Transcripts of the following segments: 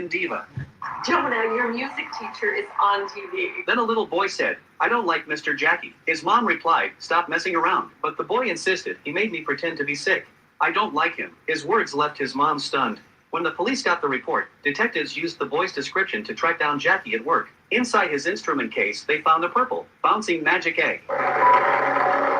Diva. Jonah, your music teacher is on TV. Then a little boy said, I don't like Mr. Jackie. His mom replied, stop messing around. But the boy insisted, he made me pretend to be sick. I don't like him. His words left his mom stunned. When the police got the report, detectives used the boy's description to track down Jackie at work. Inside his instrument case, they found a purple, bouncing magic egg.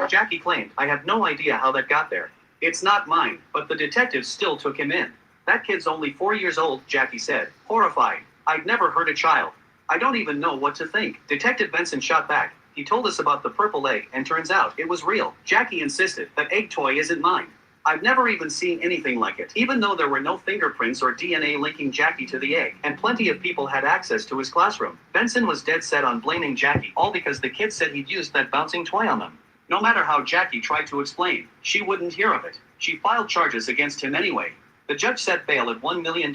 Jackie claimed, I have no idea how that got there. It's not mine, but the detectives still took him in. That kid's only 4 years old, Jackie said, horrified. I'd never hurt a child. I don't even know what to think. Detective Benson shot back. He told us about the purple egg, and turns out it was real. Jackie insisted that egg toy isn't mine. I've never even seen anything like it, even though there were no fingerprints or DNA linking Jackie to the egg, and plenty of people had access to his classroom. Benson was dead set on blaming Jackie, all because the kid said he'd used that bouncing toy on them. No matter how Jackie tried to explain, she wouldn't hear of it. She filed charges against him anyway. The judge set bail at $1 million,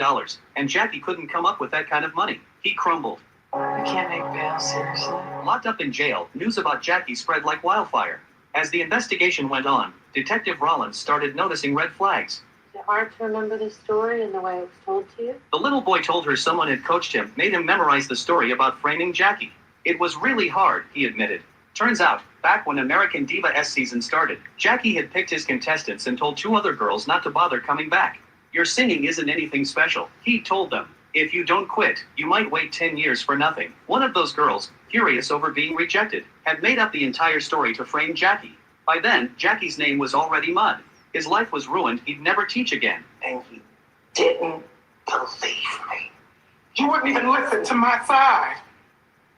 and Jackie couldn't come up with that kind of money. He crumbled. You can't make bail, seriously? Locked up in jail, news about Jackie spread like wildfire. As the investigation went on, Detective Rollins started noticing red flags. Is it hard to remember the story and the way it was told to you? The little boy told her someone had coached him, made him memorize the story about framing Jackie. It was really hard, he admitted. Turns out, back when American Diva S season started, Jackie had picked his contestants and told 2 other girls not to bother coming back. Your singing isn't anything special, he told them. If you don't quit, you might wait 10 years for nothing. One of those girls, furious over being rejected, had made up the entire story to frame Jackie. By then, Jackie's name was already mud. His life was ruined, he'd never teach again. And you didn't believe me. You wouldn't even listen to my side.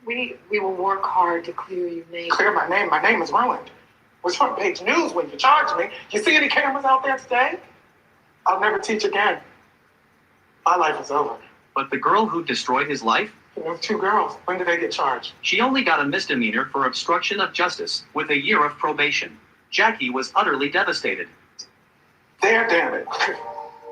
We will work hard to clear your name. Clear my name? My name is ruined. It was front page news when you charged me. You see any cameras out there today? I'll never teach again. My life is over. But the girl who destroyed his life? There were 2 girls. When did they get charged? She only got a misdemeanor for obstruction of justice, with a year of probation. Jackie was utterly devastated. There, damn it.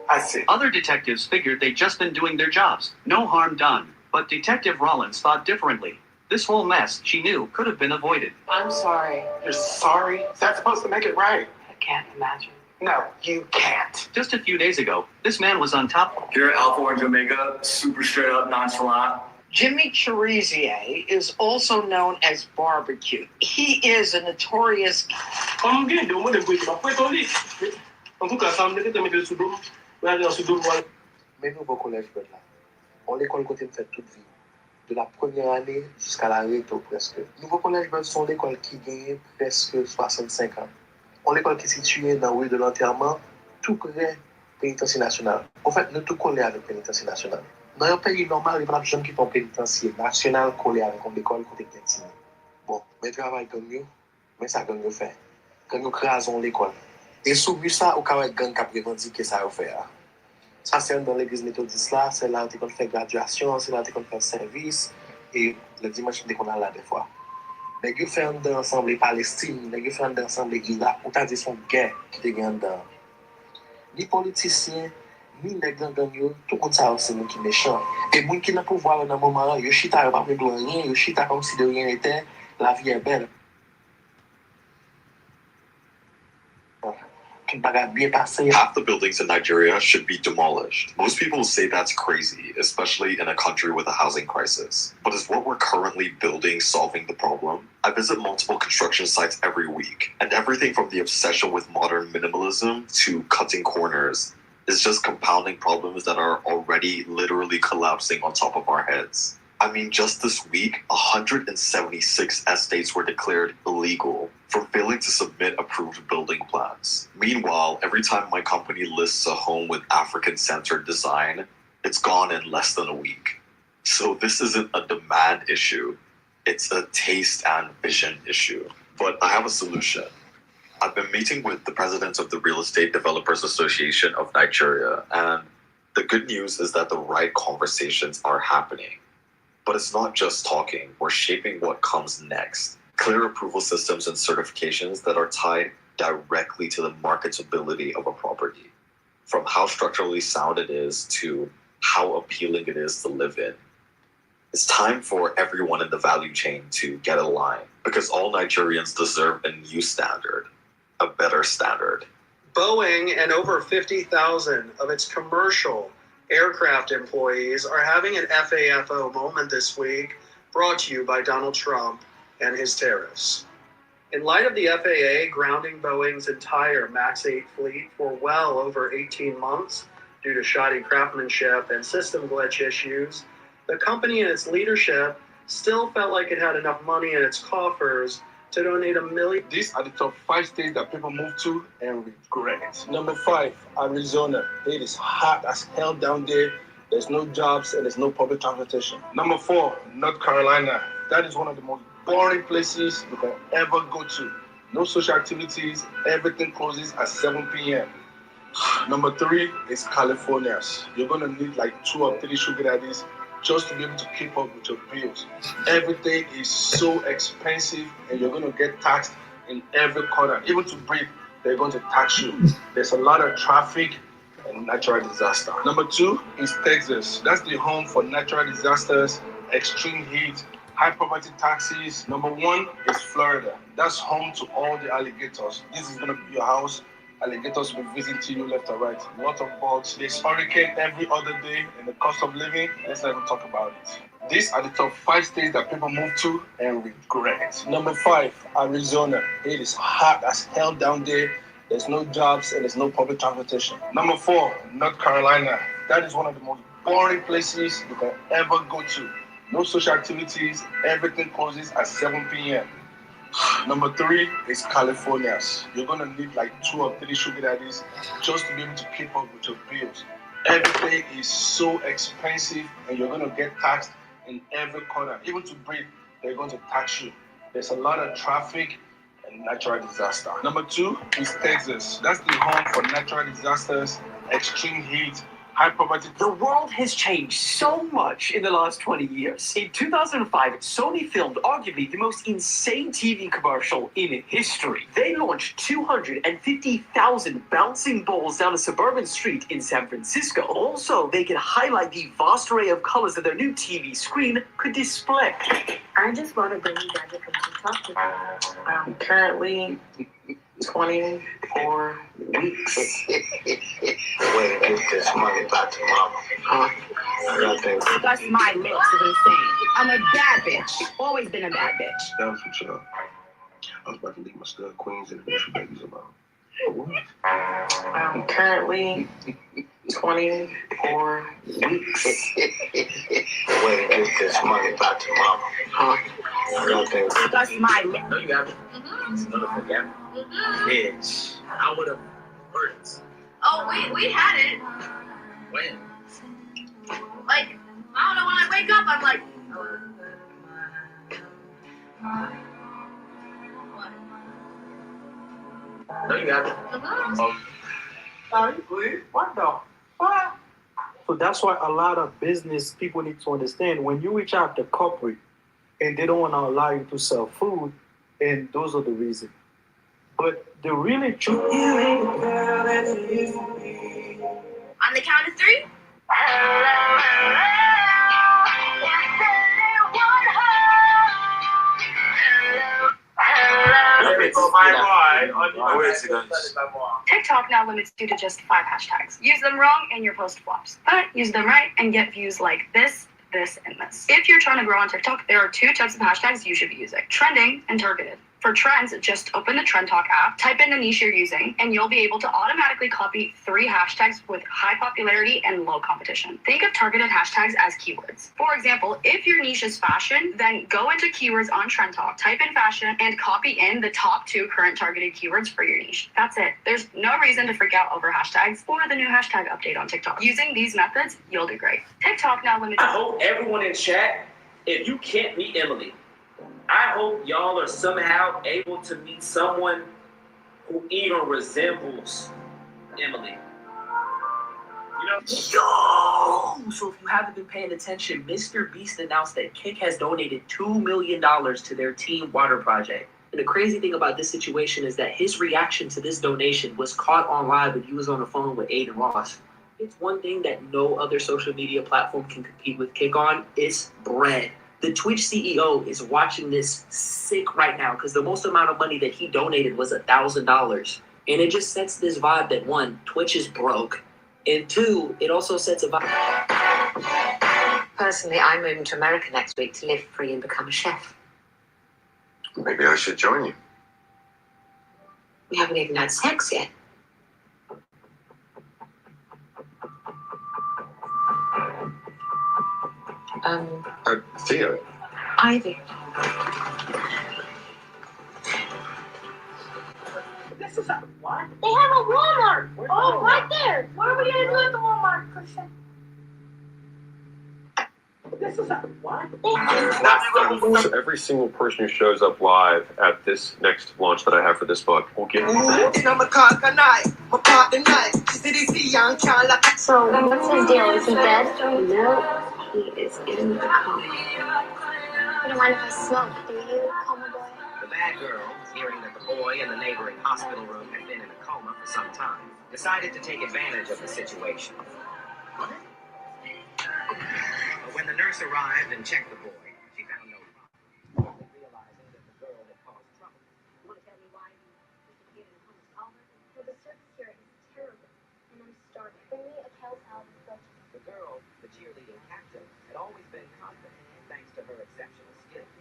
I see. Other detectives figured they'd just been doing their jobs. No harm done. But Detective Rollins thought differently. This whole mess, she knew, could have been avoided. I'm sorry. You're sorry? Is that supposed to make it right? I can't imagine. No, you can't. Just a few days ago, this man was on top. Here at Alpha Orange Omega, super straight up, nonchalant. Jimmy Cherizier is also known as Barbecue. He is a notorious... On l'école côté me fait toute vie. De la première année jusqu'à la retraite presque. Nouveau collège Bell sont l'école qui gagne presque 65 ans. On l'école qui est située dans la rue de l'enterrement, tout près pénitencier national. En fait, nous tout collé avec pénitencier national. Dans un pays normal, il y a des jeunes qui font pénitencier national collé avec l'école côté Kentin. Bon, mais travail comme nous, mais ça comme nous fait. Quand nous crasons l'école. Et sous ça, au cas où gang qui revendique ça va faire. Ça, c'est dans l'église méthodiste là, c'est là qu'on fait graduation, c'est là qu'on fait service, et le dimanche, dès qu'on a là des fois. Les gens font ensemble Palestine, les gens font ensemble Irak, ou t'as dit son guerre qui te gagne dans. Ni politiciens, ni les gangs, tout le monde ça c'est nous qui méchants. Et les gens qui n'ont pas pouvoir dans le moment là, ils chita pas de rien, ils chita comme si de rien n'était, la vie est belle. Half the buildings in Nigeria should be demolished. Most people say that's crazy, especially in a country with a housing crisis. But is what we're currently building solving the problem? I visit multiple construction sites every week, and everything from the obsession with modern minimalism to cutting corners is just compounding problems that are already literally collapsing on top of our heads. I mean, just this week, 176 estates were declared illegal for failing to submit approved building plans. Meanwhile, every time my company lists a home with African-centered design, it's gone in less than a week. So this isn't a demand issue, it's a taste and vision issue. But I have a solution. I've been meeting with the president of the Real Estate Developers Association of Nigeria, and the good news is that the right conversations are happening. But it's not just talking, we're shaping what comes next. Clear approval systems and certifications that are tied directly to the marketability of a property. From how structurally sound it is to how appealing it is to live in. It's time for everyone in the value chain to get aligned because all Nigerians deserve a new standard, a better standard. Boeing and over 50,000 of its commercial Aircraft employees are having an FAFO moment this week, brought to you by Donald Trump and his tariffs. In light of the FAA grounding Boeing's entire MAX 8 fleet for well over 18 months due to shoddy craftsmanship and system glitch issues, the company and its leadership still felt like it had enough money in its coffers to donate $1 million. These are the top 5 states that people move to and regret. Number 5, Arizona. It is hot as hell down there. There's no jobs and there's no public transportation. Number 4, North Carolina. That is one of the most boring places you can ever go to. No social activities. Everything closes at 7 p.m. Number 3 is California. You're going to need like 2 or 3 sugar daddies just to be able to keep up with your bills. Everything is so expensive and you're going to get taxed in every corner. Even to breathe, they're going to tax you. There's a lot of traffic and natural disaster. Number 2 is Texas. That's the home for natural disasters, extreme heat, high property taxes. Number 1 is Florida. That's home to all the alligators. This is going to be your house. Alligators will visit you left or right. A lot of bugs. There's hurricane every other day, and the cost of living, let's not even talk about it. These are the top 5 states that people move to and regret. Number 5, Arizona. It is hot as hell down there. There's no jobs and there's no public transportation. Number 4, North Carolina. That is one of the most boring places you can ever go to. No social activities. Everything closes at 7 p.m. Number 3 is California. You're going to need like 2 or 3 sugar daddies just to be able to keep up with your bills. Everything is so expensive and you're going to get taxed in every corner. Even to breathe, they're going to tax you. There's a lot of traffic and natural disaster. Number 2 is Texas. That's the home for natural disasters, extreme heat, high property. The world has changed so much in the last 20 years. In 2005, Sony filmed arguably the most insane TV commercial in history. They launched 250,000 bouncing balls down a suburban street in San Francisco. Also, they could highlight the vast array of colors that their new TV screen could display. I just bought a baby gadget from TikTok today. I'm currently 24 weeks. Way to get this money back to mama. That's my looks is insane. I'm a bad bitch. Always been a bad bitch. That was what y'all. I was about to leave my stud queens and eventual babies alone. What? I'm currently 24 weeks. Way to get this money back to mama. That's my look. No, you haven't. Motherfucker, haven't. Bitch. I would have heard it. Oh, we had it. When? Like, I don't know, when I wake up, I'm like, No, you haven't. What the fuck? So that's why a lot of business people need to understand when you reach out to corporate and they don't want to allow you to sell food, and those are the reasons. But the really true. on the count of 3. TikTok now limits you to just 5 hashtags. Use them wrong and your post flops. But use them right and get views like this, and this. If you're trying to grow on TikTok, there are 2 types of hashtags you should be using: trending and targeted. For trends, just open the Trend Talk app, type in the niche you're using, and you'll be able to automatically copy 3 hashtags with high popularity and low competition. Think of targeted hashtags as keywords. For example, if your niche is fashion, then go into keywords on Trend Talk, type in fashion, and copy in the top 2 current targeted keywords for your niche. That's it. There's no reason to freak out over hashtags or the new hashtag update on TikTok. Using these methods, you'll do great. TikTok now limits... I hope everyone in chat, if you can't meet Emily, I hope y'all are somehow able to meet someone who even resembles Emily. You know? Yo! So if you haven't been paying attention, Mr. Beast announced that Kick has donated $2 million to their Teen Water Project. And the crazy thing about this situation is that his reaction to this donation was caught on live when he was on the phone with Aiden Ross. It's one thing that no other social media platform can compete with Kick on. It's bread. The Twitch CEO is watching this sick right now because the most amount of money that he donated was $1,000. And it just sets this vibe that, 1, Twitch is broke. And two, it also sets a Personally, I'm moving to America next week to live free and become a chef. Maybe I should join you. We haven't even had sex yet. Theo. Ivy. This is a what? They have a Walmart. Oh, right there. What are we gonna do at the Walmart, Christian? This is a what? So every single person who shows up live at this next launch that I have for this book will get. So what's his deal? Is he dead? No, he is in the coma. I don't mind if I smoke. Do you, coma boy? The bad girl, hearing that the boy in the neighboring hospital room had been in a coma for some time, decided to take advantage of the situation. What? But when the nurse arrived and checked the boy, she found no problem, realizing that the girl had caused trouble. You want to tell me why you get in a coma? Well, the service here is terrible, and I'm starving. Bring me a kale salad with veggies. The girl, the cheerleading captain, had always been confident thanks to her exceptional skills.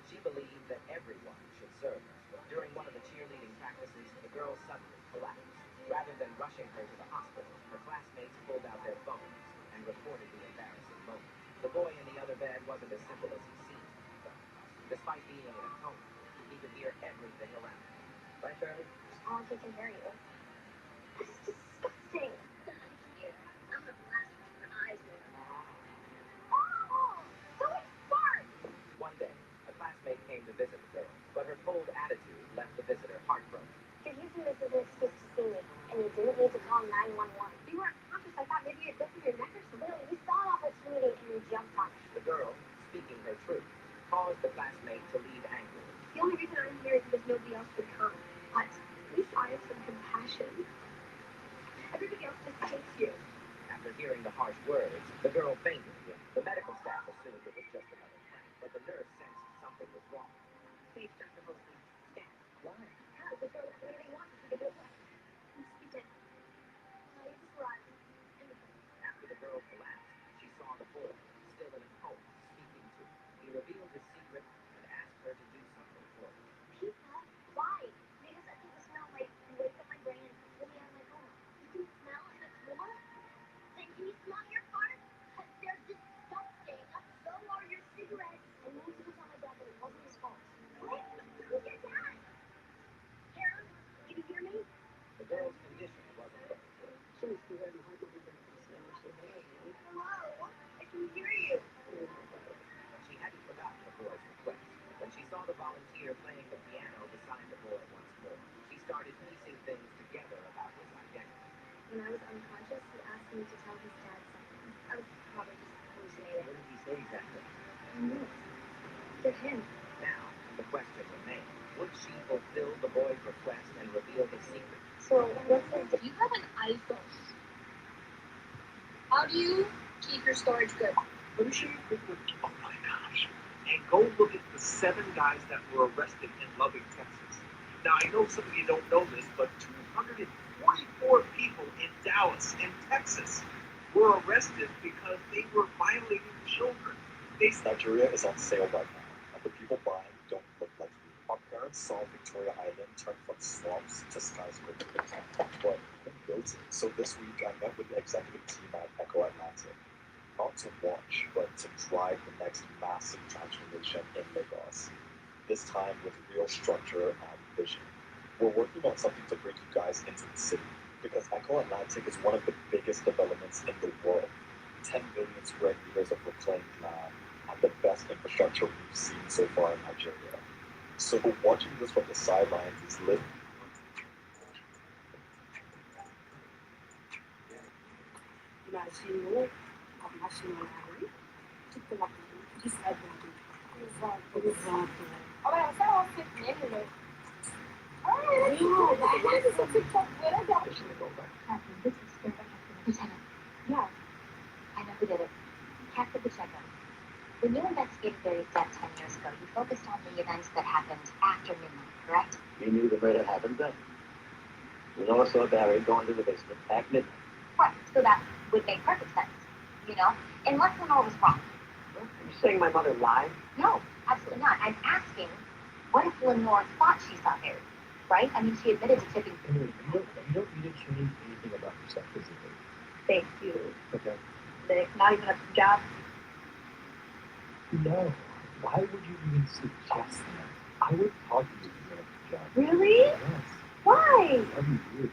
She believed that everyone should serve her. But during one of the cheerleading practices, the girl suddenly collapsed. Rather than rushing her to the hospital, her classmates pulled out their phones and recorded the embarrassing moment. The boy in the other bed wasn't as simple as he seemed. Despite being in a coma, he could hear everything around him. Right, Shirley? Oh, he can hear you. This is disgusting. I'm gonna blast my eyes with it. Oh, don't fart! One day, a classmate came to visit the girl, but her cold attitude left the visitor heartbroken. You're using this as an excuse to see me, and you didn't need to call 911. You weren't conscious. I thought maybe it broke your neck or something. No, you saw an opportunity and you jumped on it. The girl, speaking her truth, caused the classmate to leave angrily. The only reason I'm here is because nobody else would come. But at least I have some compassion. Everybody else just hates you. After hearing the harsh words, the girl fainted. The medical staff assumed it was just another prank, but the nurse sensed something was wrong. Please, Dr. Mosley, stand. Why? Yeah, the girl that really wants you to go away. Please be dead. You just arrived. After the girl collapsed, she saw the boy, still in a coma, speaking to her. He revealed his secret and asked her to do something for him. Pizza? Why? Because I think the smell might wake up my brain and pull me out of my coma. You can smell in a coma? Then can you smell your farts? They're disgusting. So are your cigarettes. And most of the time I got that it wasn't his fault. What? Who's your dad? Karen, can you hear me? The girl's condition wasn't looking good. Hello? I can hear you. She hadn't forgotten the boy's request. When she saw the volunteer playing the piano beside the boy once more, she started piecing things together about his identity. When I was unconscious, he asked me to tell his dad something. I was probably just hallucinating. What did he say exactly? You're him. Now, the question remained, would she fulfill the boy's request and reveal his secret? So, what's his You have an iPhone. How do you keep your storage good? Let me show you a quick look. Oh my gosh. And go look at the 7 guys that were arrested in Lubbock, Texas. Now, I know some of you don't know this, but 244 people in Dallas, in Texas, were arrested because they were violating children. Nigeria is on sale right now, and the people buying don't look like you. Our parents saw Victoria Island turn from slums to skyscrapers. But who built it? So this week I met with the executive team at Echo Atlantic. Not to watch, but to drive the next massive transformation in Lagos. This time with real structure and vision. We're working on something to bring you guys into the city, because Echo Atlantic is one of the biggest developments in the world. 10 million square meters of reclaimed land, and the best infrastructure we've seen so far in Nigeria. So watching this from the sidelines is lit. Imaginez, en machinerie, toute la qui s'abonne. Exato. Olha, essa é uma fitness, né? This is a TikTok video. Lieutenant. Yeah. I know who did it. Captain Pacheco. When you investigated Barry's death 10 years ago, you focused on the events that happened after midnight, correct? We knew the murder happened then. We all saw Barry go into the basement at midnight. Right. So that would make perfect sense, you know? Unless Lenore was wrong. Are you saying my mother lied? No, absolutely not. I'm asking, what if Lenore thought she saw Harry, right? I mean, she admitted to tipping. You don't need to change anything about yourself physically. Thank you. Okay. Nick, not even a job. No. Why would you even suggest that? I would talk to you if you had a job. Really? Yes. Why? That'd be weird.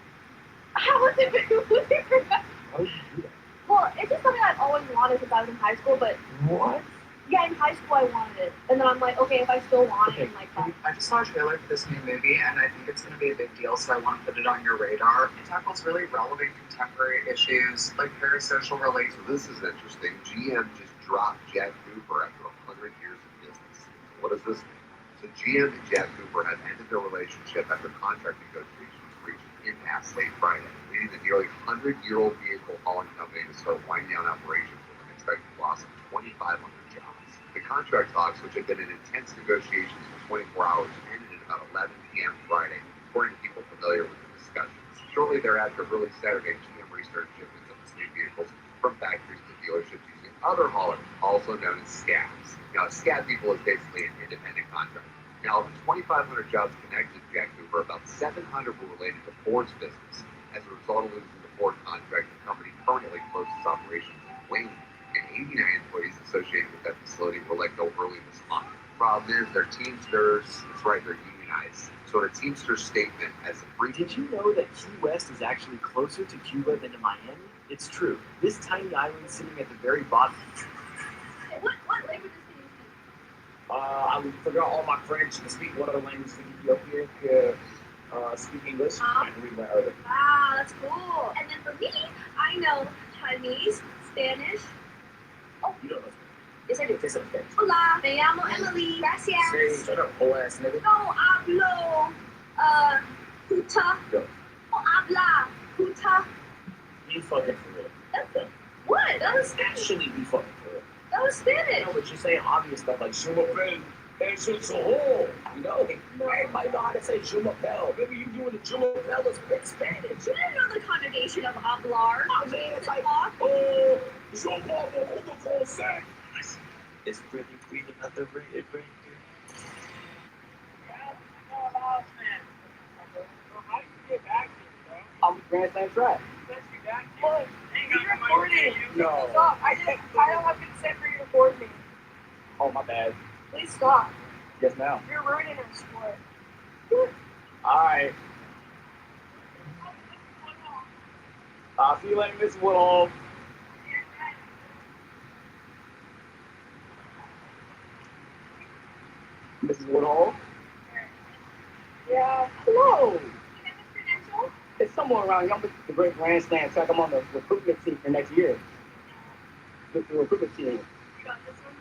How was it weird? Why would you do that? Well, it's just something I've always wanted since I was in high school, but What? yeah, in high school I wanted it. And then I'm like, okay, if I still want it, and like that. I just saw a trailer for this new movie, and I think it's going to be a big deal, so I want to put it on your radar. It tackles really relevant contemporary issues, like parasocial relations. So this is interesting. GM just dropped Jack Cooper after 100 years of business. What does this mean? So GM and Jack Cooper have ended their relationship after contract negotiations reached an impasse late Friday, leading the nearly 100-year-old vehicle hauling company to start winding down operations with an expected loss of 2,500 jobs. The contract talks, which had been in intense negotiations for 24 hours, ended at about 11 p.m. Friday, according to people familiar with the discussions. Shortly thereafter, early Saturday, GM restarted shipments of its new vehicles from factories to dealerships using other haulers, also known as scabs. Now, a scab people is basically an independent contractor. Now, of the 2,500 jobs connected to Jack Cooper, about 700 were related to Ford's business. As a result of losing the Ford contract, the company permanently closed its operations in Wayne, and 89 employees associated with that facility were let go early this month. Problem is, they're Teamsters. That's right, they're unionized. So in a Teamster statement, as a brief... Did you know that Key West is actually closer to Cuba than to Miami? It's true. This tiny island sitting at the very bottom. What languages can you speak? I would figure out all my French and speak one of the languages in Ethiopia. Speak English and read my Arabic. Wow, that's cool. And then for me, I know Chinese, Spanish. Oh, you don't know. Yes, I do. Say something. Hola, me llamo Emily. Gracias. Say, shut up, whole ass nigga. No hablo, puta. Go. No habla, puta. Be fucking for real. Okay. What? That was Spanish. Actually, be fucking for real. That was Spanish. No, but you're saying obvious stuff like je m'appelle, it's a hole. You know, everybody know how to say je m'appelle. Maybe you doing the je m'appelle is big Spanish. You didn't know the conjugation of hablar. I mean, it's like, oh, je m'appelle, who the fuck say? It's really green another red right here. I'm Grandstand Track. Look, you're recording. No. Stop. I don't have consent for you to record me. Oh, my bad. Please stop. Yes, ma'am. You're ruining our sport. All right. I'll see you later, Miss Woodall. Mrs. Woodall? Yeah. Hello. You have a credential? It's somewhere around here. I'm with the great grandstand track. I'm on the recruitment team for next year. With the recruitment team. You got this one?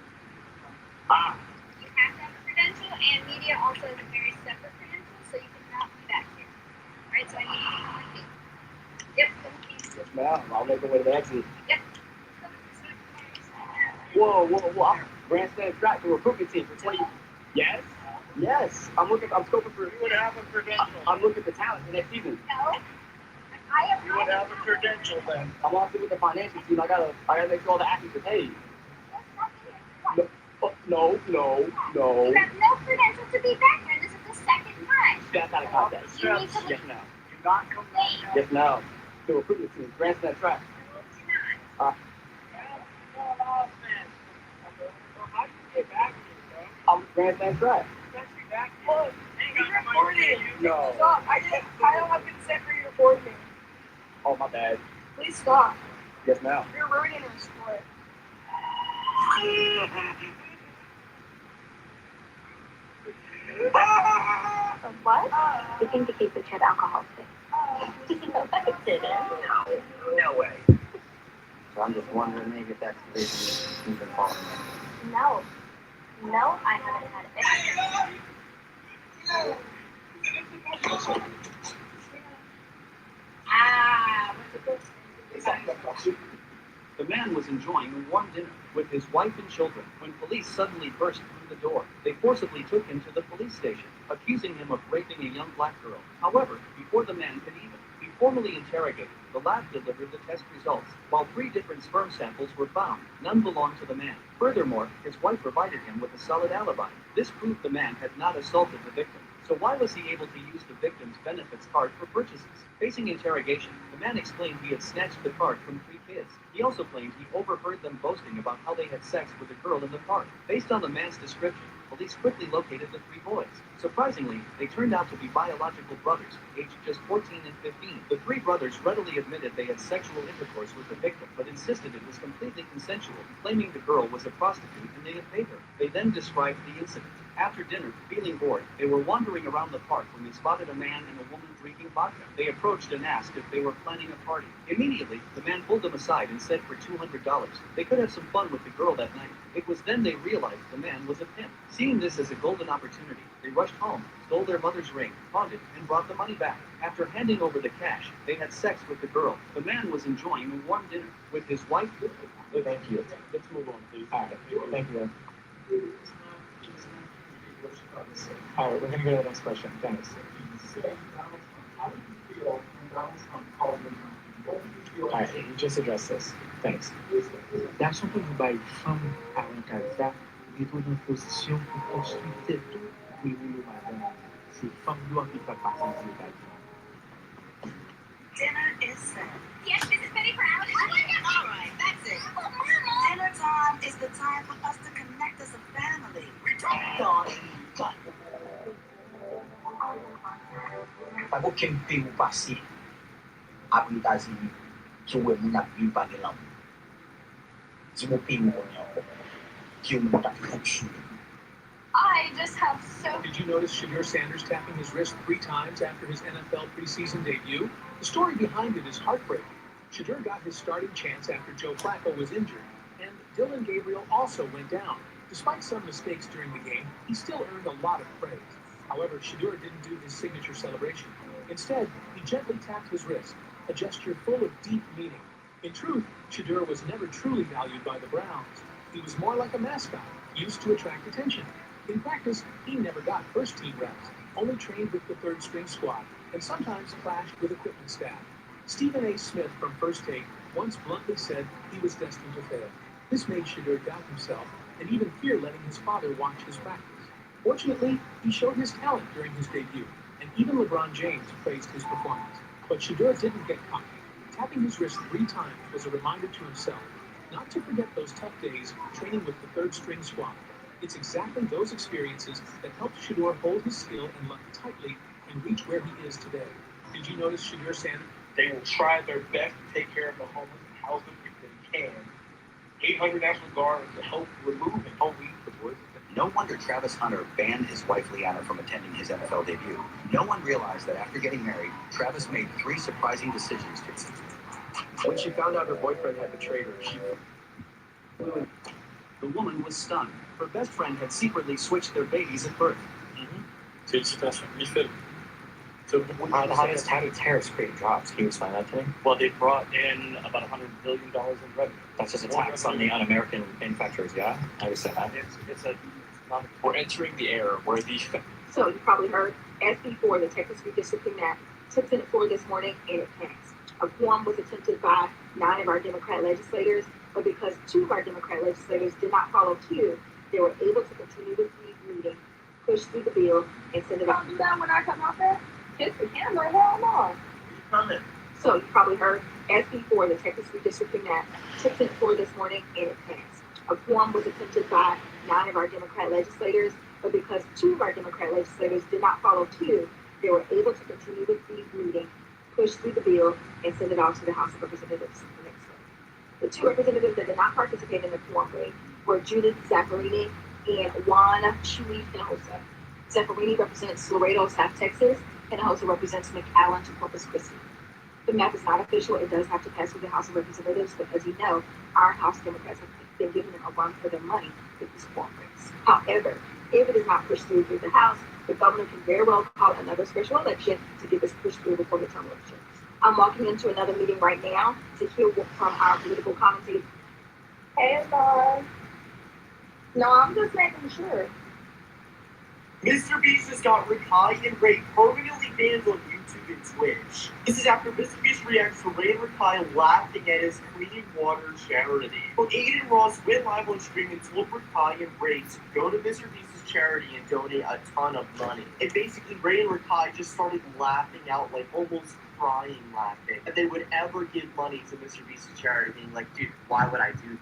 Ah. You have to have a credential, and media also has a very separate credential, so you cannot be back here. Right, so I need you to be. Yep, thank you. Yes, ma'am. I'll make my way to the exit. Yep. Whoa. I'm grandstand track, the recruitment team for 20. Yes? Yes. I'm scoping for. You would have a credential. I'm looking for talent for next season. No. I have You would have a credential then. I'm also with the financial team. I gotta make sure all the athletes are paid. No. You have no credential to be back here. This is the second time. That's out of context. You need to Yes, ma'am. Do not come back. Yes, ma'am. The recruitment team, grandstand track. How do you get back here, bro? I'm grandstand track. Look, you're recording. No. Stop. I don't have consent for you to record me. Oh, my bad. Please stop. Yes, ma'am. You're ruining our sport. What? You think to keep the kid alcohol free. No way. So I'm just wondering maybe if that's the reason you've been following me. No. No, I haven't had it. The man was enjoying a warm dinner with his wife and children when police suddenly burst through the door. They forcibly took him to the police station, accusing him of raping a young black girl. However, before the man could even formally interrogated, the lab delivered the test results. While 3 different sperm samples were found, none belonged to the man. Furthermore, his wife provided him with a solid alibi. This proved the man had not assaulted the victim. So why was he able to use the victim's benefits card for purchases? Facing interrogation, the man explained he had snatched the card from 3 kids. He also claimed he overheard them boasting about how they had sex with a girl in the park. Based on the man's description, police quickly located the 3 boys. Surprisingly, they turned out to be biological brothers, aged just 14 and 15. The 3 brothers readily admitted they had sexual intercourse with the victim, but insisted it was completely consensual, claiming the girl was a prostitute and they had paid her. They then described the incident. After dinner, feeling bored, they were wandering around the park when they spotted a man and a woman drinking vodka. They approached and asked if they were planning a party. Immediately, the man pulled them aside and said for $200, they could have some fun with the girl that night. It was then they realized the man was a pimp. Seeing this as a golden opportunity, they rushed home, stole their mother's ring, pawned it, and brought the money back. After handing over the cash, they had sex with the girl. The man was enjoying a warm dinner with his wife. Thank you. Let's move on, please. All right. Thank you. All right, we're going to go to the next question. Thanks. All right, you just addressed this. Thanks. Garçon qui vous baille femme à un casa, il est dans une position pour construire tout pour le madame. C'est femme doit qui fait partie du bâtiment. Dinner is set. Yes, Mrs. Penny Brown. All right, that's it. Oh, Mama. Dinner time is the time for us to connect as a family. We Pas aucun pays ou passé après les États-Unis qui ont eu la vie par les langues. C'est mon pays où on est encore, qui ont eu I just have so... Did you notice Shadur Sanders tapping his wrist 3 times after his NFL preseason debut? The story behind it is heartbreaking. Shadur got his starting chance after Joe Flacco was injured, and Dylan Gabriel also went down. Despite some mistakes during the game, he still earned a lot of praise. However, Shadur didn't do his signature celebration. Instead, he gently tapped his wrist, a gesture full of deep meaning. In truth, Shadur was never truly valued by the Browns. He was more like a mascot, used to attract attention. In practice, he never got first-team reps, only trained with the third-string squad, and sometimes clashed with equipment staff. Stephen A. Smith from First Take once bluntly said he was destined to fail. This made Shadur doubt himself and even fear letting his father watch his practice. Fortunately, he showed his talent during his debut, and even LeBron James praised his performance. But Shadur didn't get cocky. Tapping his wrist 3 times was a reminder to himself not to forget those tough days training with the third-string squad. It's exactly those experiences that helped Shadur hold his skill and luck tightly and reach where he is today. Did you notice Shadur Sanders? They will try their best to take care of the homeless and house them if they can. 800 National Guard to help remove and help lead the boys. No wonder Travis Hunter banned his wife Leanna from attending his NFL debut. No one realized that after getting married, Travis made 3 surprising decisions to... When she found out her boyfriend had betrayed her, she... The woman was stunned. Her best friend had secretly switched their babies at birth. Félicitations. Michel. So how does tariffs create jobs? Can you explain that to me? Well, they brought in about $100 billion in revenue. That's just a tax on the un-American manufacturers, yeah? I understand that. We're entering the era where the... So you probably heard, SB 4, the Texas redistricting map, took Senate floor this morning and it passed. A quorum was attempted by 9 of our Democrat legislators, but because 2 of our Democrat legislators did not follow cue, they were able to continue with the reading, push through the bill, and send it off. You done when I come off there? Kiss the camera, hell no. So you probably heard, SB 4, the Texas redistricting map, took Senate floor this morning and it passed. A quorum was attempted by 9 of our Democrat legislators, but because 2 of our Democrat legislators did not follow cue, they were able to continue with the reading, push through the bill, and send it off to the House of Representatives the next day. The 2 representatives that did not participate in the quorum were Judith Zaffarini and Juan Chuy Hinojosa. Zaffarini represents Laredo, South Texas, and Hinojosa represents McAllen to Corpus Christi. The map is not official. It does have to pass through the House of Representatives, but as you know, our House Democrats have been giving them a run for their money with these quorum rates. However, if it is not pushed through the House, the governor can very well call another special election to get this pushed through before the term elections. I'm walking into another meeting right now to hear from our political commentators. Hey, bye. No, I'm just making sure. Mr. Beast has got Rick High and Ray permanently banned on YouTube Ravens wish. This is after Mr. Beast reacts to Ray Rakai laughing at his clean water charity. So Aiden Ross went live on stream and told Rakai and Ray to go to Mr. Beast's charity and donate a ton of money. And basically Ray and Rakai just started laughing out, like almost crying laughing, that they would ever give money to Mr. Beast's charity, being like, dude, why would I do that?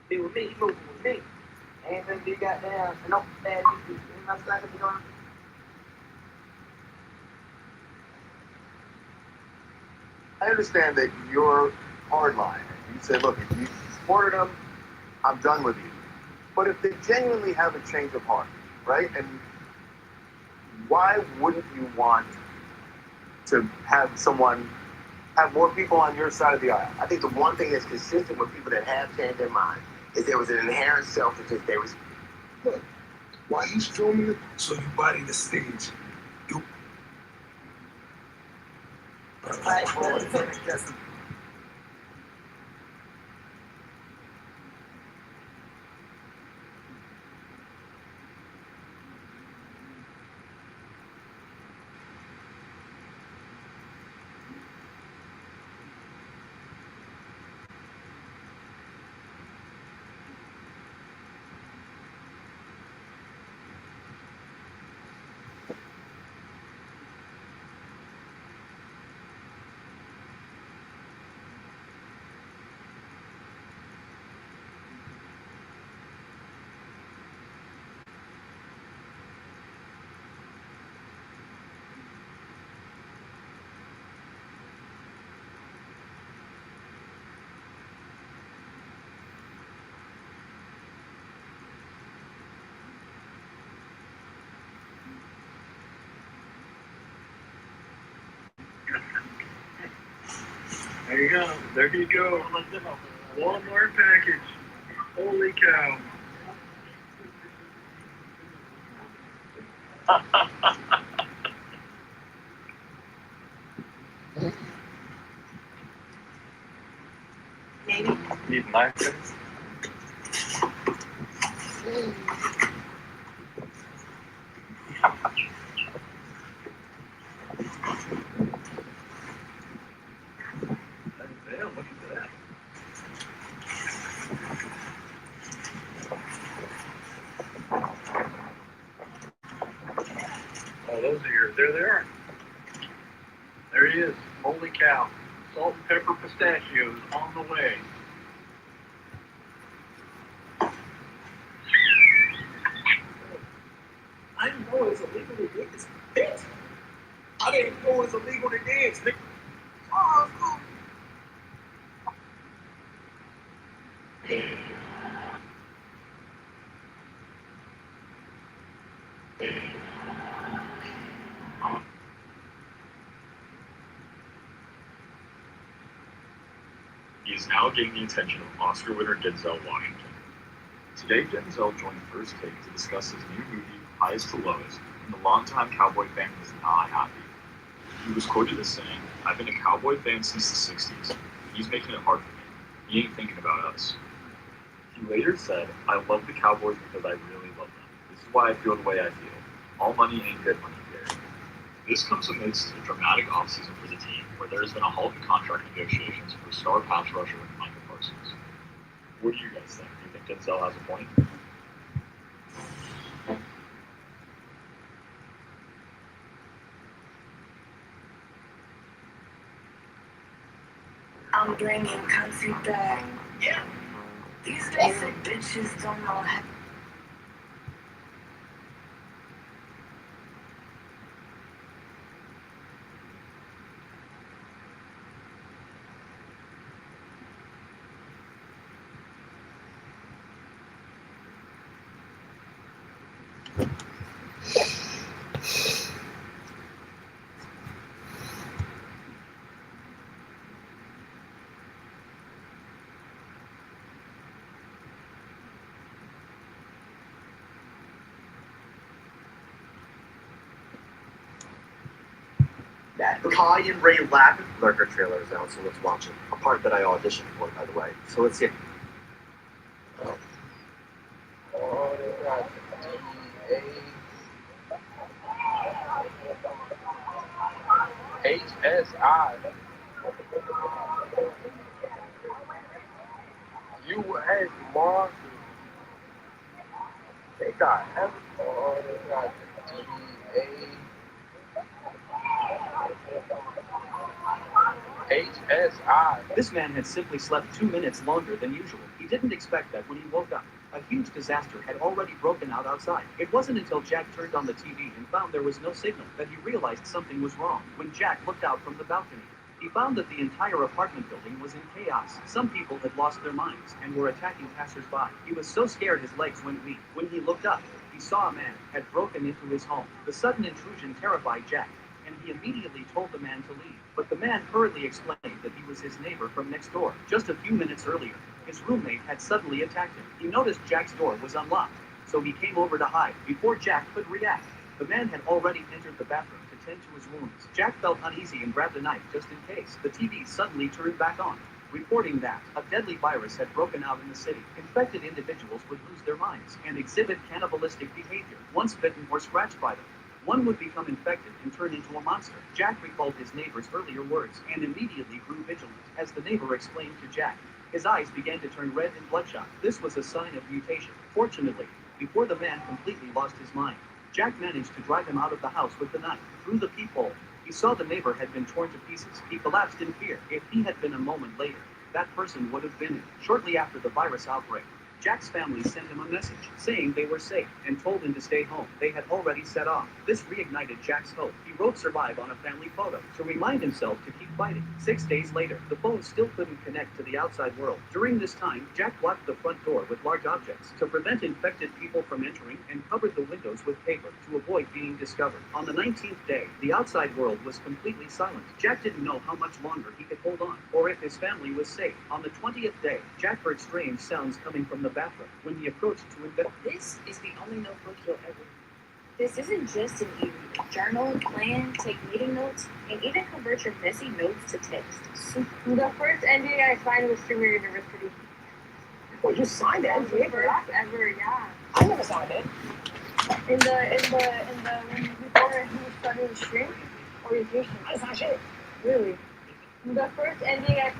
Be with me, you moving with me. Ain't gonna be goddamn no bad people. Ain't nothing like to be going. I understand that you're hardline. You say, look, if you supported them, I'm done with you. But if they genuinely have a change of heart, right? And why wouldn't you want to have more people on your side of the aisle? I think the one thing that's consistent with people that have changed their mind is there was an inherent selfishness. There was. Look, why he's filming it, so you body the stage. You. There you go. There you go. Walmart package. Holy cow. Maybe. Need knives? Damn, look at that. Oh, those are yours. There they are. There he is. Holy cow. Salt and pepper pistachios on the way. I didn't know it was illegal to dance. Bitch. I didn't know it was illegal to dance. Nigga. Oh, it's cool. He is now getting the attention of Oscar winner Denzel Washington. Today, Denzel joined First Take to discuss his new movie, Highest to Lowest, and the longtime Cowboy fan was not happy. He was quoted as saying, "I've been a Cowboy fan since the 60s. He's making it hard for me. He ain't thinking about us." He later said, "I love the Cowboys because I really love them. This is why I feel the way I feel. All money ain't good money here." This comes amidst a dramatic offseason for the team, where there has been a halt in contract negotiations for star pass rusher Michael Parsons. What do you guys think? Do you think Denzel has a point? I'm bringing country back. Yeah. These basic bitches don't know how. That Kai and Ray laugh. Lurker trailer is out, so let's watch it. A part that I auditioned for, by the way. So let's see. Oh, they got DAHSI. US Marshal. They got oh, they got DAHSI. This man had simply slept 2 minutes longer than usual. He didn't expect that when he woke up. A huge disaster had already broken out outside. It wasn't until Jack turned on the TV and found there was no signal that he realized something was wrong. When Jack looked out from the balcony, he found that the entire apartment building was in chaos. Some people had lost their minds and were attacking passersby. He was so scared his legs went weak. When he looked up, he saw a man had broken into his home. The sudden intrusion terrified Jack, and he immediately told the man to leave. But the man hurriedly explained that he was his neighbor from next door. Just a few minutes earlier, his roommate had suddenly attacked him. He noticed Jack's door was unlocked, so he came over to hide. Before Jack could react, the man had already entered the bathroom to tend to his wounds. Jack felt uneasy and grabbed a knife just in case. The TV suddenly turned back on, reporting that a deadly virus had broken out in the city. Infected individuals would lose their minds and exhibit cannibalistic behavior once bitten or scratched by them. One would become infected and turn into a monster. Jack recalled his neighbor's earlier words and immediately grew vigilant. As the neighbor explained to Jack, his eyes began to turn red and bloodshot. This was a sign of mutation. Fortunately, before the man completely lost his mind, Jack managed to drive him out of the house with the knife. Through the peephole, he saw the neighbor had been torn to pieces. He collapsed in fear. If he had been a moment later, that person would have been it. Shortly after the virus outbreak, Jack's family sent him a message saying they were safe and told him to stay home. They had already set off. This reignited Jack's hope. He wrote "survive" on a family photo to remind himself to keep fighting. 6 days later, the phone still couldn't connect to the outside world. During this time, Jack blocked the front door with large objects to prevent infected people from entering and covered the windows with paper to avoid being discovered. On the 19th day, the outside world was completely silent. Jack didn't know how much longer he could hold on or if his family was safe. On the 20th day, Jack heard strange sounds coming from the bathroom. When he approached to investigate, This is the only notebook you'll ever need. This isn't just an e-reader. Journal, plan, take meeting notes, and even convert your messy notes to text. The first NDA I signed was Streamer University. Well, you signed it. The first ever, yeah. I never signed it. In the before he started the stream orientation. I signed shit. Really? The first NDA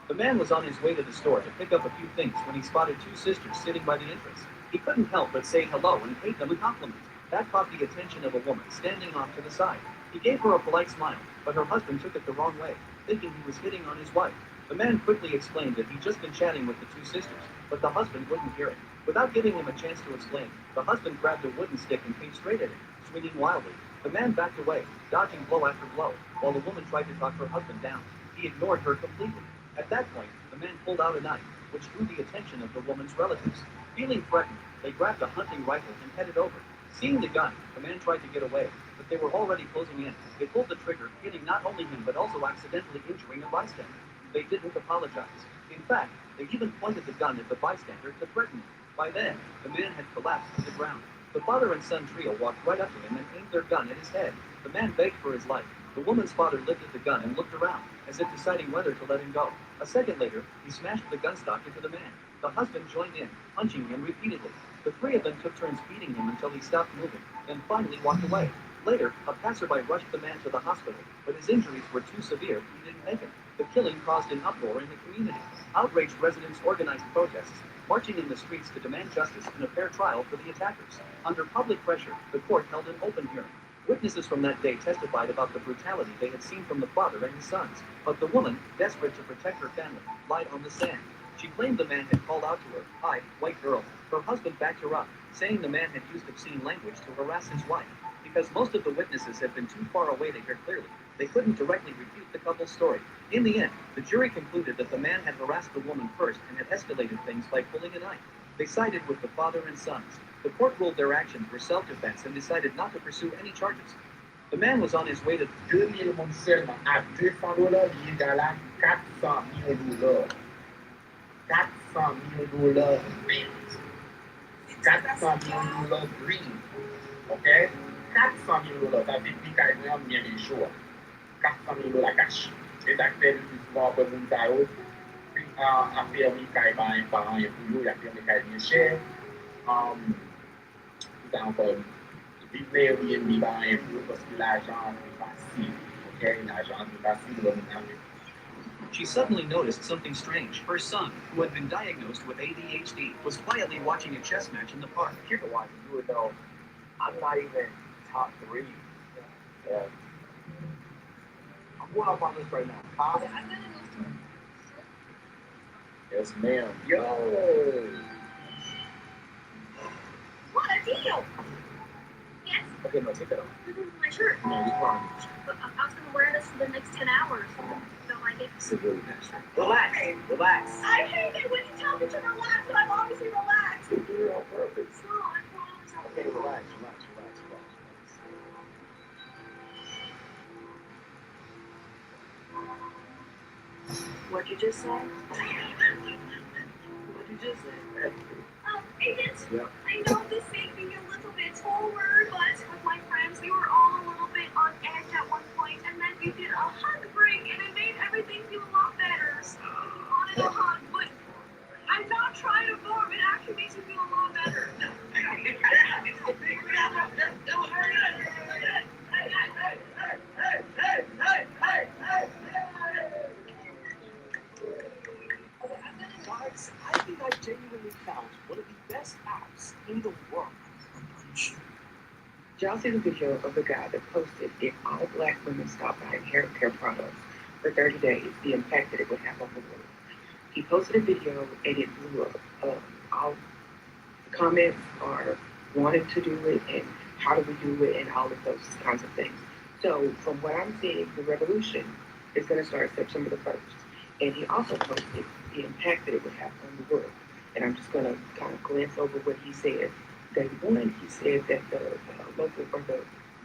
the man was on his way to the store to pick up a few things when he spotted two sisters sitting by the entrance. He couldn't help but say hello and paid them a compliment. That caught the attention of a woman standing off to the side. He gave her a polite smile, but her husband took it the wrong way, thinking he was hitting on his wife. The man quickly explained that he'd just been chatting with the two sisters, but the husband wouldn't hear it. Without giving him a chance to explain, the husband grabbed a wooden stick and came straight at him, swinging wildly. The man backed away, dodging blow after blow, while the woman tried to talk her husband down. He ignored her completely. At that point, the man pulled out a knife, which drew the attention of the woman's relatives. Feeling threatened, they grabbed a hunting rifle and headed over. Seeing the gun, the man tried to get away, but they were already closing in. They pulled the trigger, hitting not only him but also accidentally injuring a bystander. They didn't apologize. In fact, they even pointed the gun at the bystander to threaten him. By then, the man had collapsed to the ground. The father and son trio walked right up to him and aimed their gun at his head. The man begged for his life. The woman's father lifted the gun and looked around, as if deciding whether to let him go. A second later, he smashed the gun stock into the man. The husband joined in, punching him repeatedly. The three of them took turns beating him until he stopped moving, then finally walked away. Later, a passerby rushed the man to the hospital, but his injuries were too severe, he didn't make it. The killing caused an uproar in the community. Outraged residents organized protests, marching in the streets to demand justice and a fair trial for the attackers. Under public pressure, the court held an open hearing. Witnesses from that day testified about the brutality they had seen from the father and his sons. But the woman, desperate to protect her family, lied on the stand. She claimed the man had called out to her, "Hi, white girl." Her husband backed her up, saying the man had used obscene language to harass his wife. Because most of the witnesses had been too far away to hear clearly, they couldn't directly refute the couple's story. In the end, the jury concluded that the man had harassed the woman first and had escalated things by pulling a knife. They sided with the father and sons. The court ruled their actions were self-defense and decided not to pursue any charges. The man was on his way to... $2 seulement à $200 égale à $400 000. $400 000 rent. $400 000 green. Okay? $400 000. Ça fait plus qu'à rien bien les jours. $400 000 cash. Et ça fait le plus souvent pour nous d'ailleurs. Puis après, on y a un parent et pour nous, il y a bien cher. Tout encore. Vivre Airbnb par un peu parce que l'argent est facile. Okay? L'argent est facile. She suddenly noticed something strange. Her son, who had been diagnosed with ADHD, was quietly watching a chess match in the park. You can watch it, you would know. I'm not even top 3. Yeah. I'm going up on this right now. Huh? Yes, ma'am. Yo! What a deal! Yes. Okay, no, take that off. This is my shirt. No, just put on. But I was going to wear this for the next 10 hours. Don't like it. This is really nice. Relax. Relax. I hate it when you tell me to relax, but I'm obviously relaxed. You do it on purpose. No, I promise. Okay, relax. What'd you just say? What'd you just say? Agent, Yeah. I know this may be a little bit forward, but with my friends, we were all a little bit on edge at one point, and then you did a hug break, and it made everything feel a lot better. So you wanted a hug, but I'm not trying to form. It actually makes me feel a lot better. Guys, I think I genuinely found one of the best apps in the world. Did y'all see the video of the guy that posted if all black women stopped buying hair care products for 30 days, the impact that it would have on the world? He posted a video and it blew up. All the comments are wanting to do it and how do we do it and all of those kinds of things. So from what I'm seeing, the revolution is going to start September the 1st. And he also posted the impact that it would have on the world. And I'm just going to kind of glance over what he said. Day one, he said that the local or the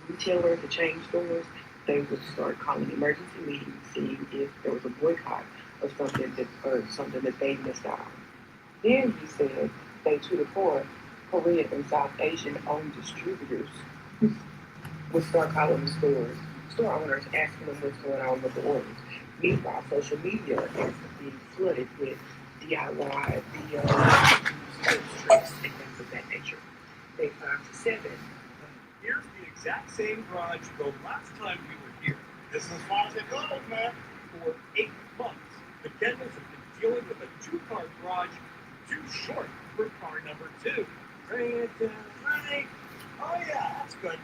retailer, the chain stores, they would start calling emergency meetings, seeing if there was a boycott of something that they missed out on. Then he said day 2 to 4, Korean and South Asian owned distributors would start calling the store owners, asking them what's going on with the orders. Meanwhile, social media is being flooded with DIY videos, tricks, and things of that nature. Day 5 to 7. Here's the exact same garage the last time we were here. This is as far as it goes, man. For 8 months, the Kendalls have been dealing with a 2-car garage too short for car number 2. Right. Oh yeah, that's good.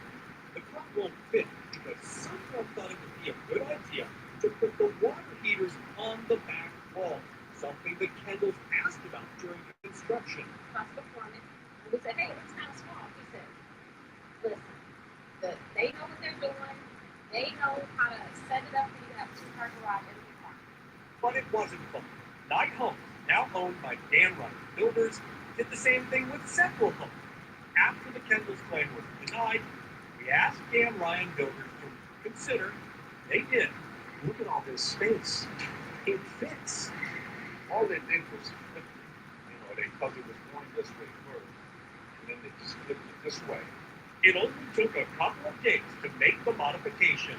The car won't fit because someone thought it would be a good idea to put the water heaters on the back wall, something the Kendalls asked about during the construction. That's the foreman. And we said, hey, it's kind of small. He said, listen, they know what they're doing. They know how to set it up for you to have a 2-car garage. It'll be fine. But it wasn't fun. 9 homes, now owned by Dan Ryan Builders, did the same thing with several homes. After the Kendalls' claim was denied, we asked Dan Ryan Builders to consider. They did. Look at all this space. It fits. All they did was flip it. They thought it was going this way first, and then they just flipped it this way. It only took a couple of days to make the modification.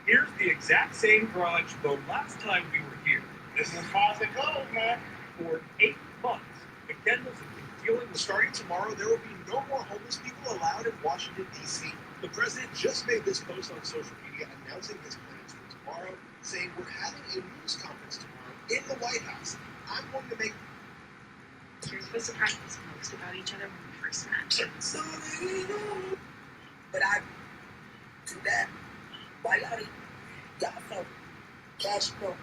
Here's the exact same garage the last time we were here. This is as far as it goes, man. For 8 months, the Kendalls have been dealing with... Starting tomorrow, there will be no more homeless people allowed in Washington, D.C. The president just made this post on social media announcing his plans for tomorrow, saying we're having a news conference tomorrow in the White House. I'm going to make... Here's what surprised us most about each other when we first met. But I do that. Why y'all so cash flow?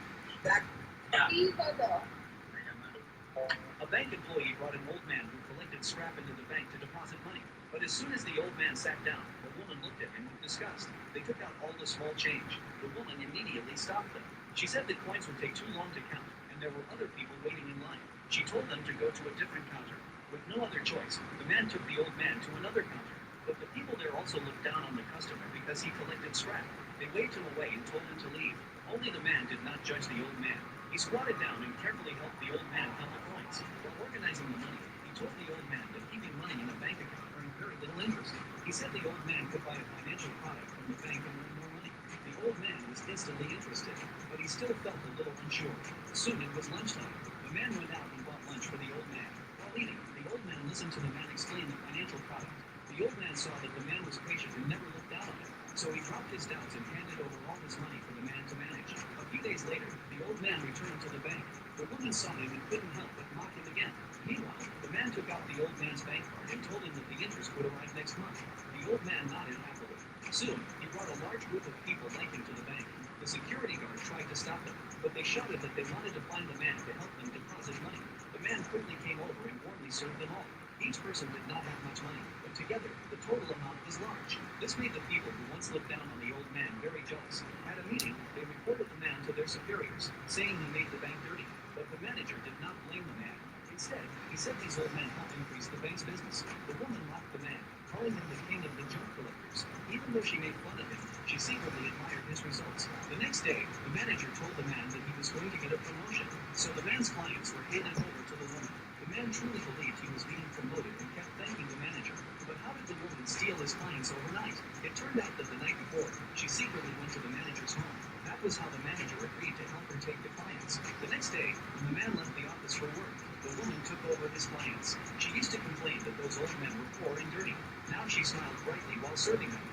A bank employee brought an old man who collected scrap into the bank to deposit money. But as soon as the old man sat down, the woman looked at him with disgust. They took out all the small change. The woman immediately stopped them. She said the coins would take too long to count, and there were other people waiting in line. She told them to go to a different counter. With no other choice, the man took the old man to another counter. But the people there also looked down on the customer because he collected scrap. They waved him away and told him to leave. Only the man did not judge the old man. He squatted down and carefully helped the old man count the coins. While organizing the money, he told the old man that keeping money in a bank account earned very little interest. He said the old man could buy a financial product from the bank and earn more money. The old man was instantly interested, but he still felt a little unsure. Soon it was lunchtime. The man went out and bought lunch for the old man. While eating, the old man listened to the man explain the financial product. The old man saw that the man was patient and never looked down on him, so he dropped his doubts and handed over all his money for the man to manage. A few days later, the old man returned to the bank. The woman saw him and couldn't help but mock him again. Meanwhile, the man took out the old man's bank card and told him that the interest would arrive next month. The old man nodded happily. Soon, he brought a large group of people like him to the bank. The security guard tried to stop them, but they shouted that they wanted to find the man to help them deposit money. The man quickly came over and warmly served them all. Each person did not have much money, but together, the total amount was large. This made the people who once looked down on the old man very jealous. At a meeting, they reported the man to their superiors, saying he made the bank dirty. But the manager did not blame the man. Instead, he said these old men helped increase the bank's business. The woman mocked the man, calling him the king of the junk collectors. Even though she made fun of him, she secretly admired his results. The next day, the manager told the man that he was going to get a promotion, so the man's clients were handed over to the woman. The man truly believed he was being promoted and kept thanking the manager. But how did the woman steal his clients overnight? It turned out that the night before, she secretly went to the manager's home. That was how the manager agreed to help her take the clients. The next day, when the man left the office for work, the woman took over his clients. She used to complain that those old men were poor and dirty. Now she smiled brightly while serving them.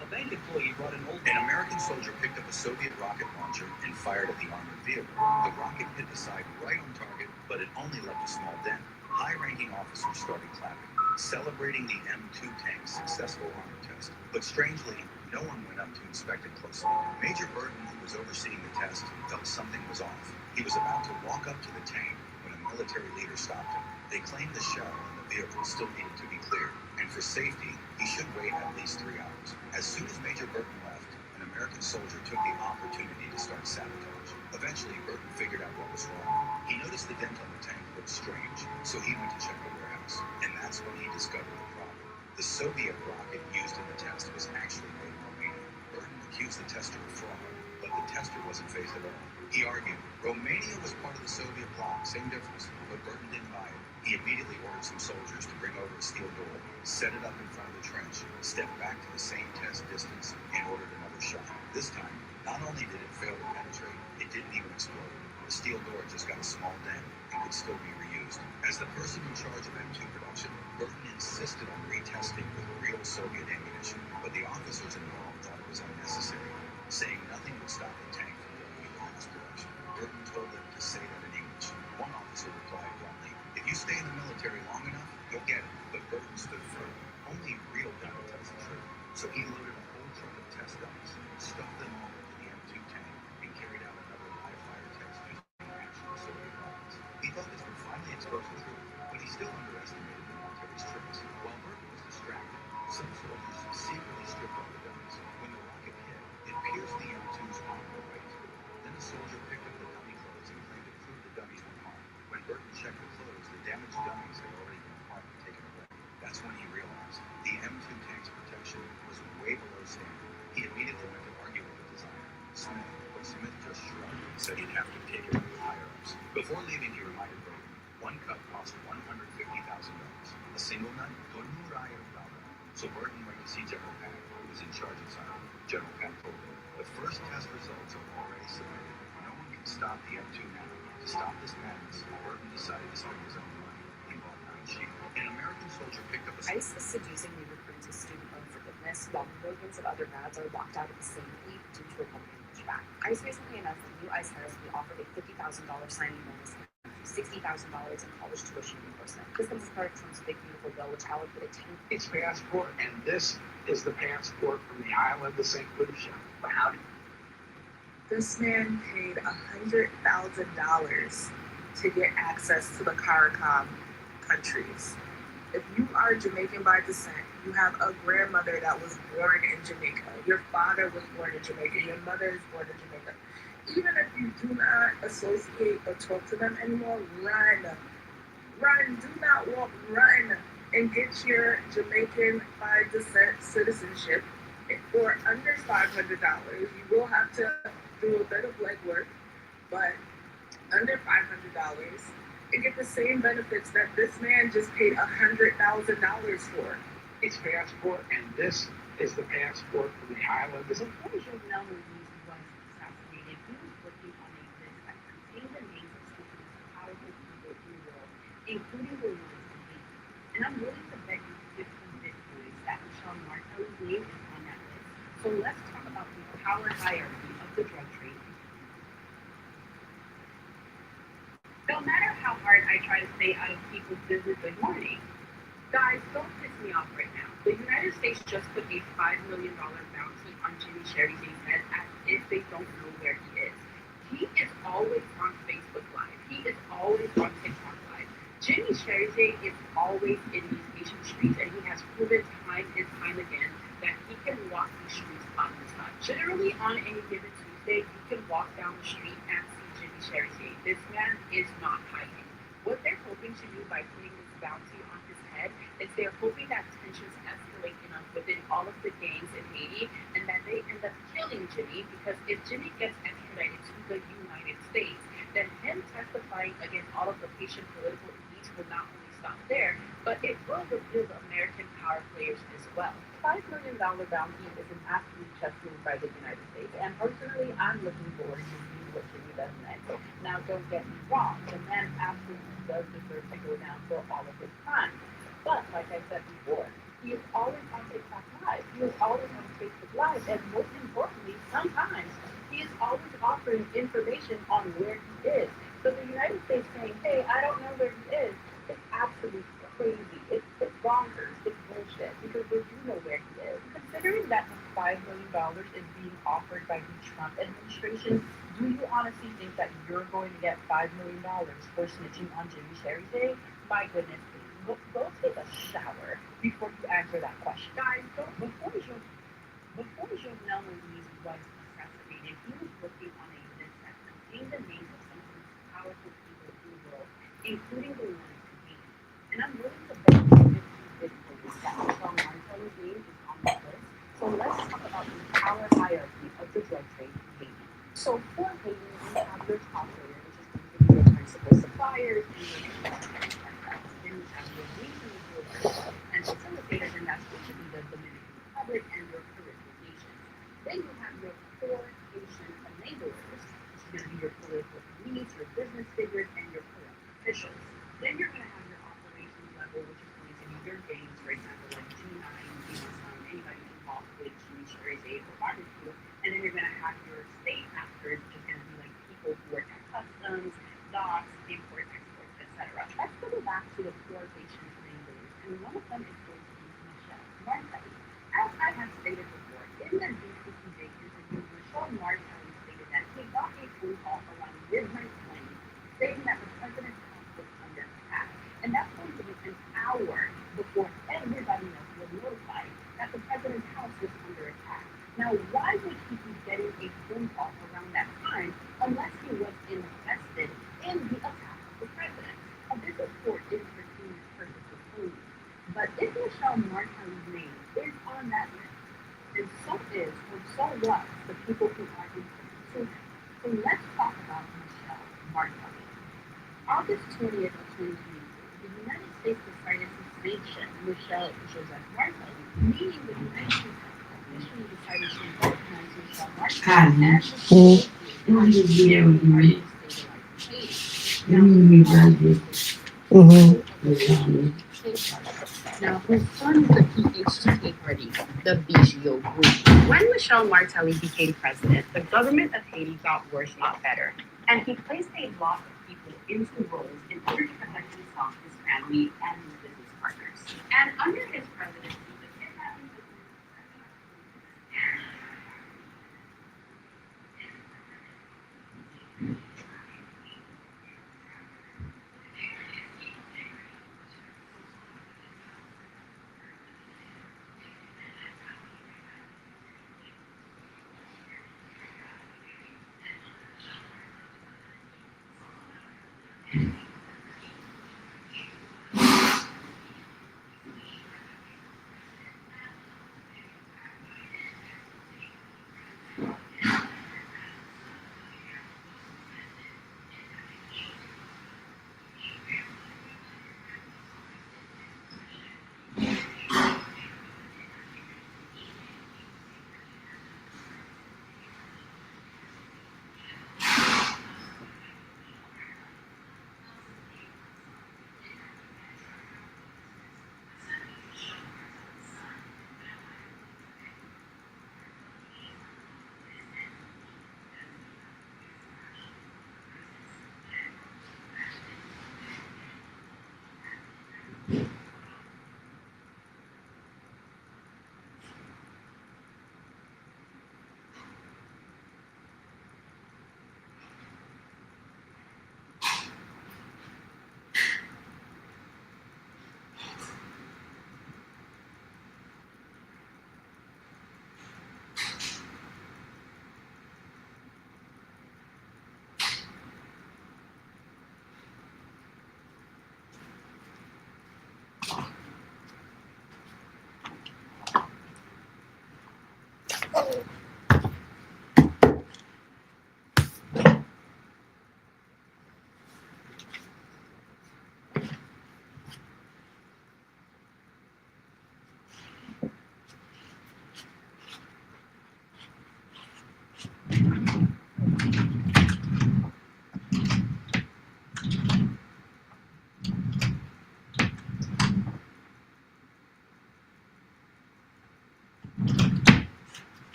A bank employee brought an old... An American soldier picked up a Soviet rocket launcher and fired at the armored vehicle. The rocket hit the side right on target, but it only left a small dent. High-ranking officers started clapping, celebrating the M2 tank's successful armor test. But strangely, no one went up to inspect it closely. Major Burton, who was overseeing the test, felt something was off. He was about to walk up to the tank when a military leader stopped him. They claimed the shell and the vehicle still needed to be cleared, and for safety, he should wait at least 3 hours. As soon as Major Burton left, an American soldier took the opportunity to start sabotage. Eventually, Burton figured out what was wrong. He noticed the dent on the tank looked strange, so he went to check the warehouse, and that's when he discovered the problem. The Soviet rocket used in the test was actually made in Romania. Burton accused the tester of fraud, but the tester wasn't fazed at all. He argued, Romania was part of the Soviet bloc, same difference, but Burton didn't buy it. He immediately ordered some soldiers to bring over a steel door, set it up in front of the trench, stepped back to the same test distance, and ordered another shot. This time, not only did it fail to penetrate, it didn't even explode. The steel door just got a small dent and could still be reused. As the person in charge of M2 production, Burton insisted on retesting with real Soviet ammunition, but the officers involved thought it was unnecessary, saying nothing would stop the tank from going into mass production. Burton told them to say that in English. One officer replied bluntly, if you stay in the military long enough, you'll get it. But Burton stood firm. Only real battle tells the truth. So he loaded a whole truck of test dummies, stuffed them all into the M2 tank, and carried out another live fire test using actual Soviet rockets. He thought this would finally expose the truth, but he still underestimated the military's tricks. While Burton was distracted, some soldiers secretly stripped off the dummies. When the rocket hit, it pierced the M2's armor right through. Then a soldier picked up the dummy clothes and claimed to prove the dummies were harmed. When Burton checked the clothes, the damaged dummies had already been apart and taken away. That's when he realized the M2 tank's protection was way below standard. He immediately went to argue with the designer, Smith, but Smith just shrugged and said he'd have to take it up with higher-ups. Before leaving, he reminded Burton, one cut cost $150,000. A single nut, so Burton went to see General Patton, who was in charge of Zion. General Patton told him, the first test results are already submitted. No one can stop the M2 now. To stop this madness, Burton decided to spend his own money. He bought 9 sheep. An American soldier picked up a... ICE is seducing new recruits with student loan forgiveness. this while millions of other grads are locked out of the same league due to Republican pushback. ICE recently announced that new ICE hires will be offered a $50,000 signing bonus and $60,000 in college tuition reimbursement. This comes as part of Trump's big beautiful bill, which allocated 10. It's passport, and this is the passport from the island of St. Lucia. Wow. This man paid $100,000 to get access to the CARICOM countries. If you are Jamaican by descent, you have a grandmother that was born in Jamaica. Your father was born in Jamaica. Your mother is born in Jamaica. Even if you do not associate or talk to them anymore, run. Run. Do not walk. Run and get your Jamaican by descent citizenship for under $500. You will have to do a bit of legwork, but under $500 and get the same benefits that this man just paid $100,000 for. It's passport, and this is the passport from the island. Before Jovenel Moïse was assassinated, he was working on a list that contained the names of some of the most powerful people in the world, including the ones in Haiti. And I'm willing to bet you 50 Bitcoins that Michelle Martelly's name is on that list. So let's talk about the power hierarchy of the drug trade. No matter how hard I try to stay out of people's business good morning, guys, don't piss me off right now. The United States just put a $5 million bounty on Jimmy Cherise's head as if they don't know where he is. He is always on Facebook Live. He is always on TikTok Live. Jimmy Cherise is always in these Asian streets, and he has proven time and time again that he can walk these streets on his own. Generally, on any given Tuesday, you can walk down the street and see Jimmy Cherise. This man is not hiding. What they're hoping to do by putting this bounty on his head is they're hoping that tensions escalate enough within all of the gangs in Haiti and that they end up killing Jimmy, because if Jimmy gets extradited to the United States, then him testifying against all of the Haitian political elites will not only stop there, but it will reveal the American power players as well. $5 million bounty is an absolute chess move by the United States, and personally, I'm looking forward to seeing what Jimmy does next. Now, don't get me wrong, the man absolutely does deserve to go down for all of his crimes. But, like I said before, he is always on TikTok Live. He is always on Facebook Live, and most importantly, sometimes he is always offering information on where he is. So the United States saying, hey, I don't know where he is, it's absolutely crazy. It's bonkers. It's bullshit, because they do know where he is. Considering that the $5 million is being offered by the Trump administration, do you honestly think that you're going to get $5 million for snitching on Jimmy Cherise? My goodness, go take a shower before you answer that question. Guys, before Jovenel Moïse was assassinated, he was working on a list that contained the names of some of the most powerful people in the world, including the ones in Haiti. And I'm willing to bet you 50 Bitcoins that Michelle Martelly's name is on that list. So let's talk about the power hierarchy of the drug trade in Haiti. So for Haiti, you have your top layer, which is going to be your principal suppliers and your contracts. Then you have your regional dealers and facilitators, and that's going to be the Dominican Republic and your Caribbean nations. Then you have your core Haitian enablers, which is going to be your political elites, your business figures, and your corrupt officials. Then you're going to have your operations level, which is going to be your gangs, for example, like G9, anybody involved with Jimmy Cherise or barbecue. And then you're going to have your state actors, which is going to be like people who work at customs, docks, import, exports, etc. Let's go back to the core Haitian enablers, and one of them is going to be Michelle Martelly. As I have stated before, in the DCTV interview, Michelle Martelly stated that he got a phone call around midnight morning stating that the president's house was under attack. And that's going to be an hour before everybody else was notified that the president's house was under attack. Now, why would he be getting a phone call around that time unless he was invested in the attack of the president? Now, this report is for senior purposes only. But if Michelle Martelly's name is on that list, then so is, or so was, the people who are in. So let's talk about Michelle Martelly. August 20th of 2022, the United States decided to sanction Michelle Joseph Martelly, meaning the United States officially decided to recognize Michelle Martelly as the Now, who funds the PHTK party, the BGO group? When Michel Martelly became president, the government of Haiti got Bourjuad better, and he placed a lot of people into roles in order to protect himself, his family, and his business partners. And under his presidency, the kidnapping of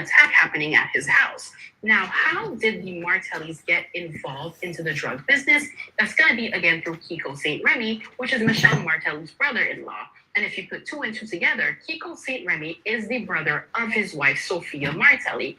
attack happening at his house. Now, how did the Martellis get involved into the drug business? That's going to be, again, through Kiko St. Remy, which is Michelle Martelly's brother-in-law. And if you put two and two together, Kiko St. Remy is the brother of his wife, Sophia Martelly,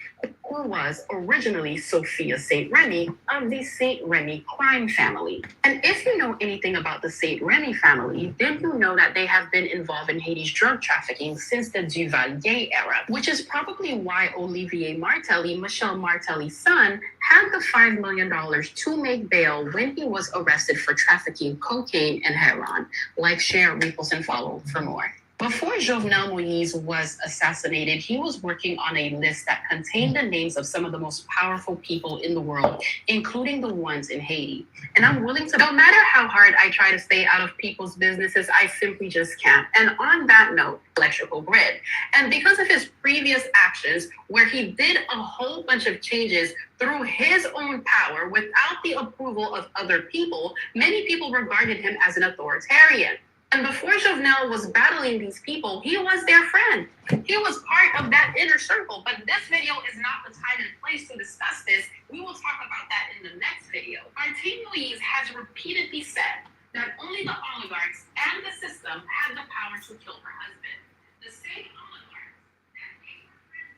who was originally Sophia St. Remy of the St. Remy crime family. And if you know anything about the St. Remy family, then you know that they have been involved in Haiti's drug trafficking since the Duvalier era, which is probably why Olivier Martelly, Michelle Martelly's son, had the $5 million to make bail when he was arrested for trafficking cocaine and heroin. Like, share, repost, and follow for more. Before Jovenel Moïse was assassinated, he was working on a list that contained the names of some of the most powerful people in the world, including the ones in Haiti. And I'm willing to, no matter how hard I try to stay out of people's businesses, I simply just can't. And on that note, electrical grid. And because of his previous actions, where he did a whole bunch of changes through his own power without the approval of other people, many people regarded him as an authoritarian. And before Jovenel was battling these people, he was their friend. He was part of that inner circle. But this video is not the time and place to discuss this. We will talk about that in the next video. Martine Moïse has repeatedly said that only the oligarchs and the system had the power to kill her husband. The same oligarchs that gave her friends.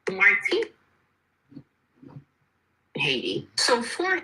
Martine, Haiti. So for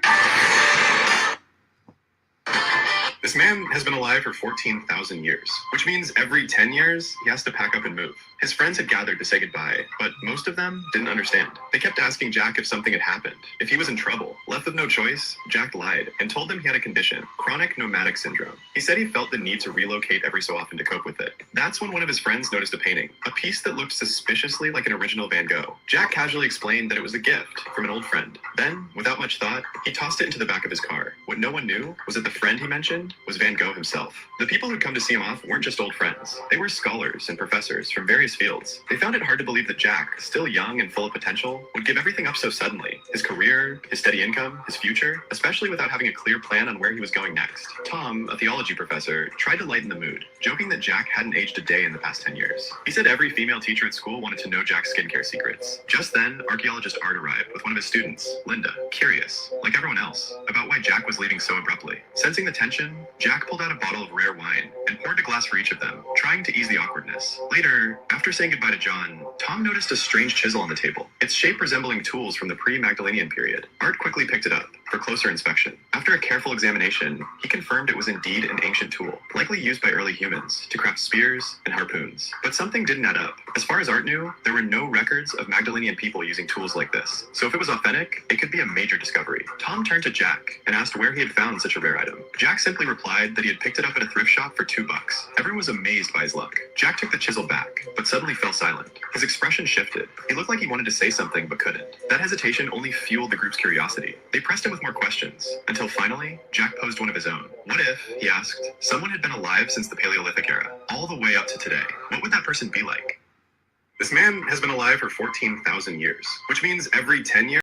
this man has been alive for 14,000 years, which means every 10 years, he has to pack up and move. His friends had gathered to say goodbye, but most of them didn't understand. They kept asking Jack if something had happened, if he was in trouble. Left with no choice, Jack lied and told them he had a condition, chronic nomadic syndrome. He said he felt the need to relocate every so often to cope with it. That's when one of his friends noticed a painting, a piece that looked suspiciously like an original Van Gogh. Jack casually explained that it was a gift from an old friend. Then, without much thought, he tossed it into the back of his car. What no one knew was that the friend he mentioned was Van Gogh himself. The people who'd come to see him off weren't just old friends. They were scholars and professors from various fields. They found it hard to believe that Jack, still young and full of potential, would give everything up so suddenly. His career, his steady income, his future, especially without having a clear plan on where he was going next. Tom, a theology professor, tried to lighten the mood, joking that Jack hadn't aged a day in the past 10 years. He said every female teacher at school wanted to know Jack's skincare secrets. Just then, archaeologist Art arrived with one of his students, Linda, curious, like everyone else, about why Jack was leaving so abruptly. Sensing the tension, Jack pulled out a bottle of rare wine and poured a glass for each of them, trying to ease the awkwardness. Later, after saying goodbye to John, Tom noticed a strange chisel on the table, its shape resembling tools from the pre-Magdalenian period. Art quickly picked it up for closer inspection. After a careful examination, he confirmed it was indeed an ancient tool, likely used by early humans to craft spears and harpoons. But something didn't add up. As far as Art knew, there were no records of Magdalenian people using tools like this. So if it was authentic, it could be a major discovery. Tom turned to Jack and asked where he had found such a rare item. Jack simply replied that he had picked it up at a thrift shop for $2. Everyone was amazed by his luck. Jack took the chisel back, but suddenly fell silent. His expression shifted. He looked like he wanted to say something but couldn't. That hesitation only fueled the group's curiosity. They pressed him with more questions, until finally, Jack posed one of his own. What if, he asked, someone had been alive since the Paleolithic era, all the way up to today? What would that person be like? This man has been alive for 14,000 years, which means every 10 years,